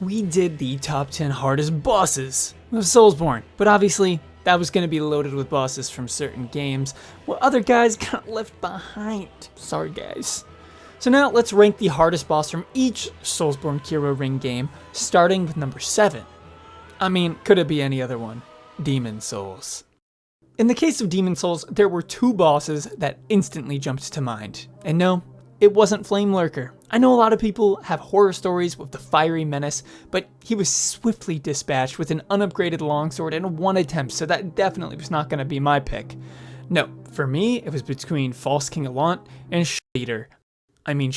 we did the top 10 hardest bosses of Soulsborne. But obviously, that was going to be loaded with bosses from certain games, while other guys got left behind. Sorry guys. So now let's rank the hardest boss from each Soulsborne Hero Ring game, starting with number 7. I mean, could it be any other one? Demon Souls. In the case of Demon Souls, there were 2 bosses that instantly jumped to mind. And no, it wasn't Flame Lurker. I know a lot of people have horror stories with the fiery menace, but he was swiftly dispatched with an unupgraded longsword in 1 attempt, so that definitely was not going to be my pick. No, for me, it was between False King Allant and Shit-Eater. I mean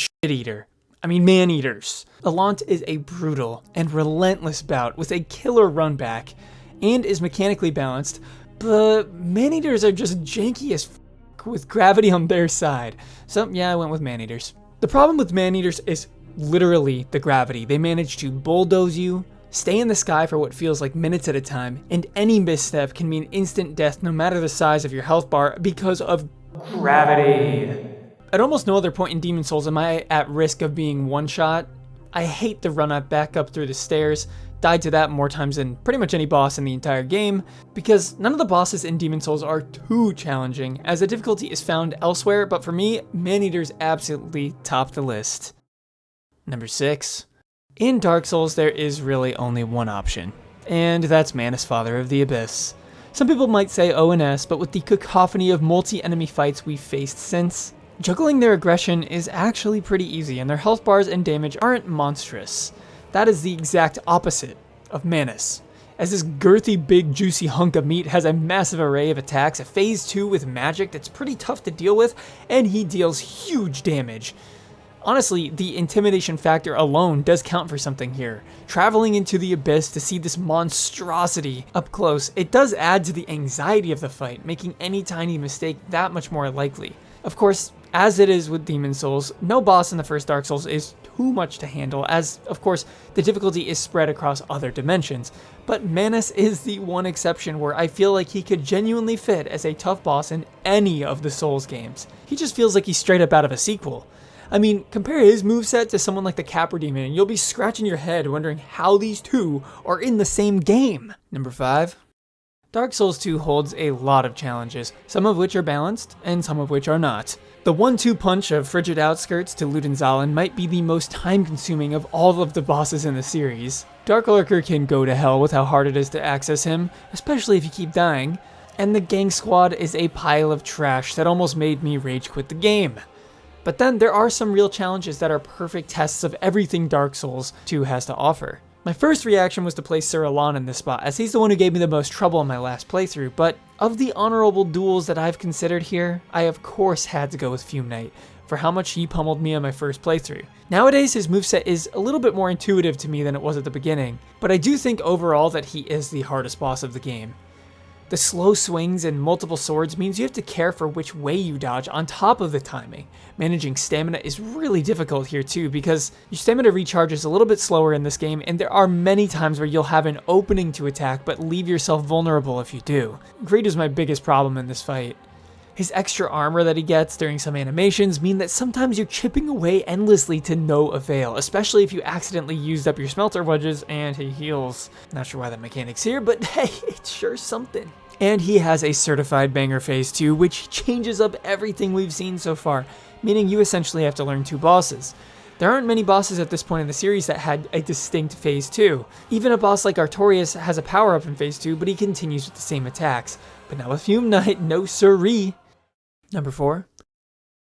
Man-Eaters. Allant is a brutal and relentless bout with a killer run back, and is mechanically balanced, but Man-Eaters are just janky as f*** with gravity on their side. So yeah, I went with Man-Eaters. The problem with Man-Eaters is literally the gravity. They manage to bulldoze you, stay in the sky for what feels like minutes at a time, and any misstep can mean instant death no matter the size of your health bar because of gravity. At almost no other point in Demon Souls am I at risk of being one-shot. I hate the run-up back up through the stairs. Died to that more times than pretty much any boss in the entire game, because none of the bosses in Demon Souls are too challenging, as the difficulty is found elsewhere, but for me, Man-Eaters absolutely top the list. Number 6. In Dark Souls, there is really only one option, and that's Manus, Father of the Abyss. Some people might say ONS, but with the cacophony of multi-enemy fights we've faced since, juggling their aggression is actually pretty easy, and their health bars and damage aren't monstrous. That is the exact opposite of Manus, as this girthy big juicy hunk of meat has a massive array of attacks, a phase 2 with magic that's pretty tough to deal with, and he deals huge damage. Honestly, the intimidation factor alone does count for something here. Traveling into the abyss to see this monstrosity up close, it does add to the anxiety of the fight, making any tiny mistake that much more likely. Of course, as it is with Demon Souls, no boss in the first Dark Souls is too much to handle, as, of course, the difficulty is spread across other dimensions. But Manus is the one exception where I feel like he could genuinely fit as a tough boss in any of the Souls games. He just feels like he's straight up out of a sequel. I mean, compare his moveset to someone like the Capra Demon, and you'll be scratching your head wondering how these two are in the same game. Number 5. Dark Souls 2 holds a lot of challenges, some of which are balanced, and some of which are not. The 1-2 punch of Frigid Outskirts to Ludenzalan might be the most time-consuming of all of the bosses in the series. Dark Lurker can go to hell with how hard it is to access him, especially if you keep dying, and the Gang Squad is a pile of trash that almost made me rage quit the game. But then there are some real challenges that are perfect tests of everything Dark Souls 2 has to offer. My first reaction was to place Sir Alon in this spot, as he's the one who gave me the most trouble in my last playthrough, but of the honorable duels that I've considered here, I of course had to go with Fume Knight, for how much he pummeled me on my first playthrough. Nowadays his moveset is a little bit more intuitive to me than it was at the beginning, but I do think overall that he is the hardest boss of the game. The slow swings and multiple swords means you have to care for which way you dodge on top of the timing. Managing stamina is really difficult here too, because your stamina recharges a little bit slower in this game, and there are many times where you'll have an opening to attack but leave yourself vulnerable if you do. Greed is my biggest problem in this fight. His extra armor that he gets during some animations mean that sometimes you're chipping away endlessly to no avail, especially if you accidentally used up your smelter wedges and he heals. Not sure why that mechanic's here, but hey, it's sure something. And he has a certified banger phase 2, which changes up everything we've seen so far, meaning you essentially have to learn 2 bosses. There aren't many bosses at this point in the series that had a distinct phase 2. Even a boss like Artorias has a power-up in phase 2, but he continues with the same attacks. But now with Fume Knight, no siree. Number 4.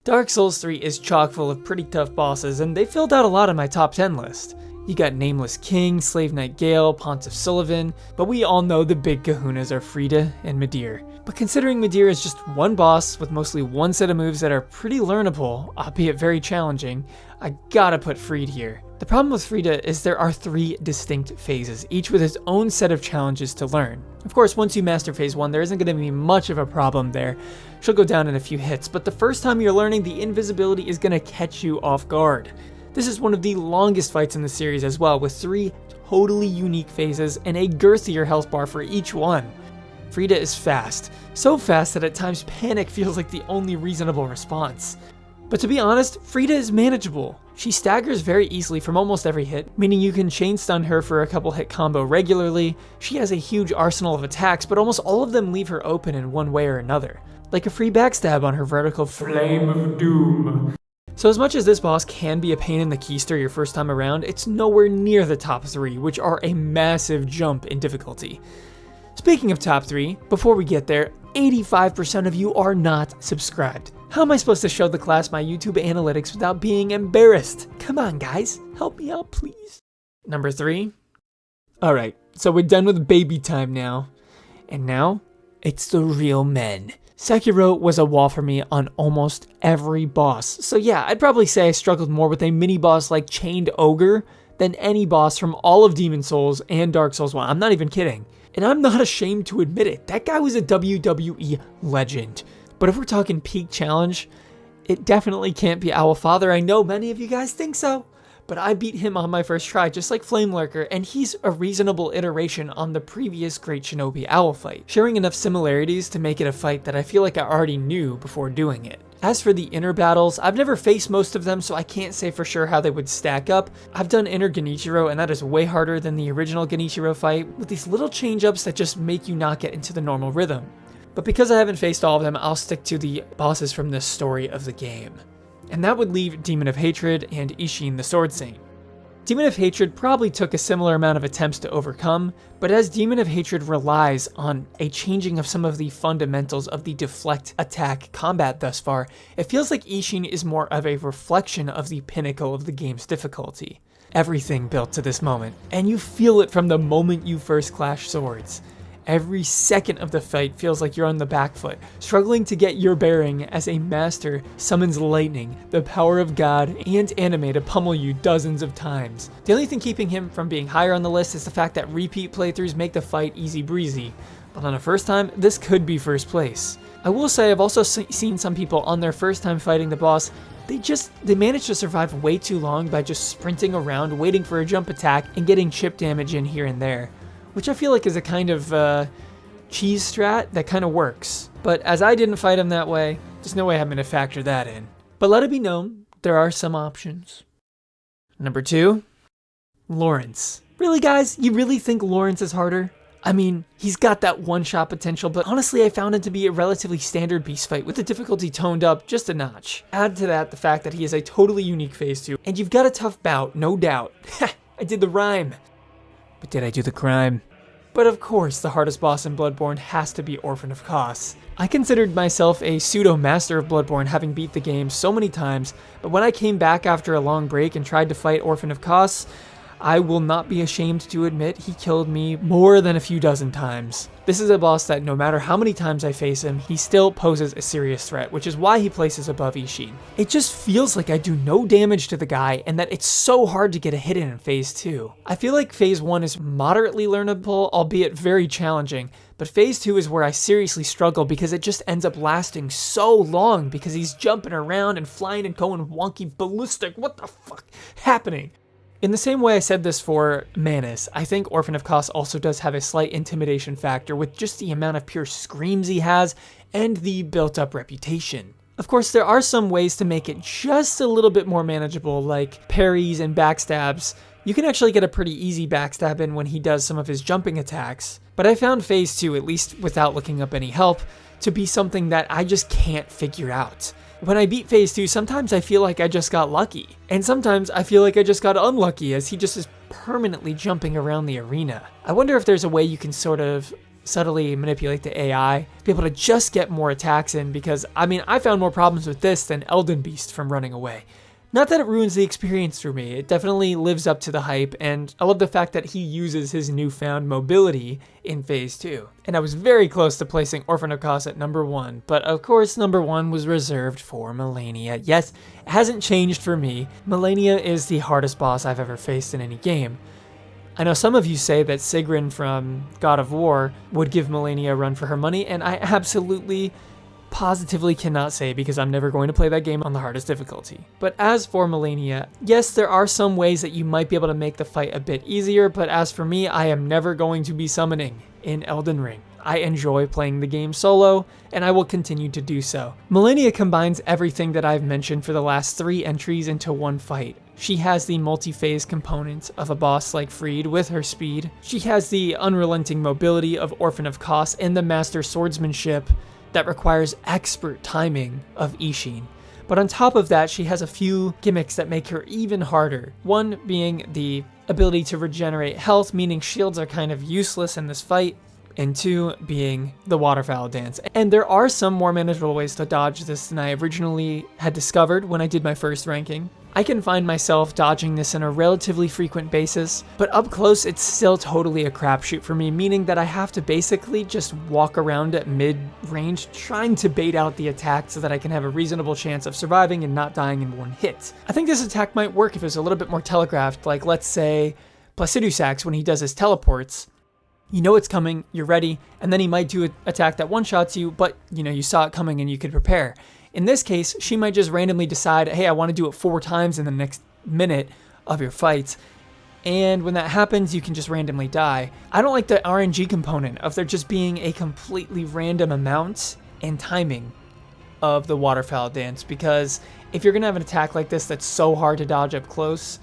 Dark Souls 3 is chock full of pretty tough bosses, and they filled out a lot of my top 10 list. You got Nameless King, Slave Knight Gale, Pontiff Sullivan, but we all know the big kahunas are Frida and Midir. But considering Midir is just one boss with mostly one set of moves that are pretty learnable, albeit very challenging, I gotta put Fried here. The problem with Frida is there are 3 distinct phases, each with its own set of challenges to learn. Of course, once you master phase 1, there isn't going to be much of a problem there. She'll go down in a few hits, but the first time you're learning, the invisibility is going to catch you off guard. This is one of the longest fights in the series as well, with 3 totally unique phases and a girthier health bar for each one. Frida is fast, so fast that at times panic feels like the only reasonable response. But to be honest, Frida is manageable. She staggers very easily from almost every hit, meaning you can chain stun her for a couple hit combo regularly. She has a huge arsenal of attacks, but almost all of them leave her open in one way or another, like a free backstab on her vertical Flame of Doom. So as much as this boss can be a pain in the keister your first time around, it's nowhere near the top 3, which are a massive jump in difficulty. Speaking of top 3, before we get there, 85% of you are not subscribed. How am I supposed to show the class my YouTube analytics without being embarrassed? Come on guys, help me out please. Number 3. Alright, so we're done with baby time now. And now, it's the real men. Sekiro was a wall for me on almost every boss. So yeah, I'd probably say I struggled more with a mini-boss like Chained Ogre than any boss from all of Demon Souls and Dark Souls 1. I'm not even kidding. And I'm not ashamed to admit it. That guy was a WWE legend. But if we're talking peak challenge, it definitely can't be Owlfather. I know many of you guys think so, but I beat him on my first try, just like Flame Lurker, and he's a reasonable iteration on the previous Great Shinobi Owl fight, sharing enough similarities to make it a fight that I feel like I already knew before doing it. As for the inner battles, I've never faced most of them, so I can't say for sure how they would stack up. I've done inner Genichiro, and that is way harder than the original Genichiro fight, with these little change-ups that just make you not get into the normal rhythm. But because I haven't faced all of them, I'll stick to the bosses from the story of the game. And that would leave Demon of Hatred and Ishin the Sword Saint. Demon of Hatred probably took a similar amount of attempts to overcome, but as Demon of Hatred relies on a changing of some of the fundamentals of the deflect attack combat thus far, it feels like Ishin is more of a reflection of the pinnacle of the game's difficulty. Everything built to this moment, and you feel it from the moment you first clash swords. Every second of the fight feels like you're on the back foot, struggling to get your bearing as a master summons lightning, the power of God, and anime to pummel you dozens of times. The only thing keeping him from being higher on the list is the fact that repeat playthroughs make the fight easy breezy, but on a first time, this could be first place. I will say I've also seen some people on their first time fighting the boss, they manage to survive way too long by just sprinting around, waiting for a jump attack, and getting chip damage in here and there, which I feel like is a kind of cheese strat that kind of works. But as I didn't fight him that way, there's no way I'm going to factor that in. But let it be known, there are some options. Number 2, Lawrence. Really guys, you really think Lawrence is harder? I mean, he's got that one-shot potential, but honestly I found him to be a relatively standard beast fight with the difficulty toned up just a notch. Add to that the fact that he is a totally unique phase 2, and you've got a tough bout, no doubt. I did the rhyme. But did I do the crime? But of course, the hardest boss in Bloodborne has to be Orphan of Kos. I considered myself a pseudo-master of Bloodborne, having beat the game so many times, but when I came back after a long break and tried to fight Orphan of Kos, I will not be ashamed to admit he killed me more than a few dozen times. This is a boss that no matter how many times I face him, he still poses a serious threat, which is why he places above Ishin. It just feels like I do no damage to the guy and that it's so hard to get a hit in phase 2. I feel like phase 1 is moderately learnable, albeit very challenging, but phase 2 is where I seriously struggle because it just ends up lasting so long because he's jumping around and flying and going wonky ballistic. What the fuck happening? In the same way I said this for Manus, I think Orphan of Kos also does have a slight intimidation factor with just the amount of pure screams he has and the built-up reputation. Of course, there are some ways to make it just a little bit more manageable, like parries and backstabs. You can actually get a pretty easy backstab in when he does some of his jumping attacks, but I found phase 2, at least without looking up any help, to be something that I just can't figure out. When I beat phase 2, sometimes I feel like I just got lucky, and sometimes I feel like I just got unlucky as he just is permanently jumping around the arena. I wonder if there's a way you can sort of subtly manipulate the AI, be able to just get more attacks in, because I mean, I found more problems with this than Elden Beast from running away. Not that it ruins the experience for me, it definitely lives up to the hype, and I love the fact that he uses his newfound mobility in phase 2. And I was very close to placing Orphan of Kos at number 1, but of course number 1 was reserved for Malenia. Yes, it hasn't changed for me. Malenia is the hardest boss I've ever faced in any game. I know some of you say that Sigrun from God of War would give Malenia a run for her money, and I absolutely positively cannot say because I'm never going to play that game on the hardest difficulty. But as for Malenia, yes, there are some ways that you might be able to make the fight a bit easier, but as for me, I am never going to be summoning in Elden Ring. I enjoy playing the game solo, and I will continue to do so. Malenia combines everything that I've mentioned for the last 3 entries into one fight. She has the multi-phase component of a boss like Freed with her speed. She has the unrelenting mobility of Orphan of Kos and the master swordsmanship that requires expert timing of Ishin. But on top of that, she has a few gimmicks that make her even harder. One being the ability to regenerate health, meaning shields are kind of useless in this fight. And 2 being the waterfowl dance. And there are some more manageable ways to dodge this than I originally had discovered when I did my first ranking. I can find myself dodging this on a relatively frequent basis, but up close it's still totally a crapshoot for me, meaning that I have to basically just walk around at mid-range trying to bait out the attack so that I can have a reasonable chance of surviving and not dying in one hit. I think this attack might work if it was a little bit more telegraphed, like let's say Placidusax when he does his teleports. You know it's coming, you're ready, and then he might do an attack that one-shots you, but you saw it coming and you could prepare. In this case, she might just randomly decide, hey, I want to do it 4 times in the next minute of your fight. And when that happens, you can just randomly die. I don't like the RNG component of there just being a completely random amount and timing of the waterfowl dance, because if you're going to have an attack like this that's so hard to dodge up close,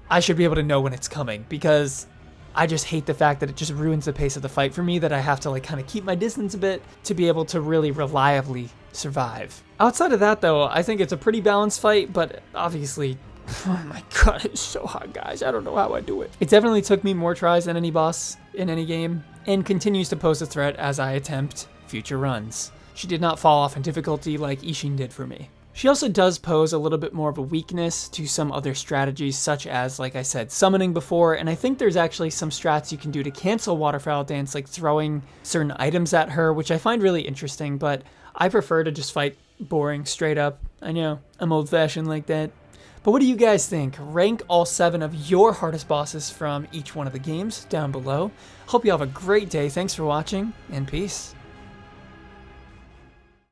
I should be able to know when it's coming, because I just hate the fact that it just ruins the pace of the fight for me, that I have to kind of keep my distance a bit to be able to really reliably survive. Outside of that though, I think it's a pretty balanced fight, but obviously, oh my god, it's so hard, guys. I don't know how I do it. It definitely took me more tries than any boss in any game, and continues to pose a threat as I attempt future runs. She did not fall off in difficulty like Ishin did for me. She also does pose a little bit more of a weakness to some other strategies, such as, like I said, summoning before, and I think there's actually some strats you can do to cancel Waterfowl Dance, like throwing certain items at her, which I find really interesting, but I prefer to just fight boring, straight up. I know, I'm old-fashioned like that. But what do you guys think? Rank all 7 of your hardest bosses from each one of the games down below. Hope you have a great day. Thanks for watching, and peace.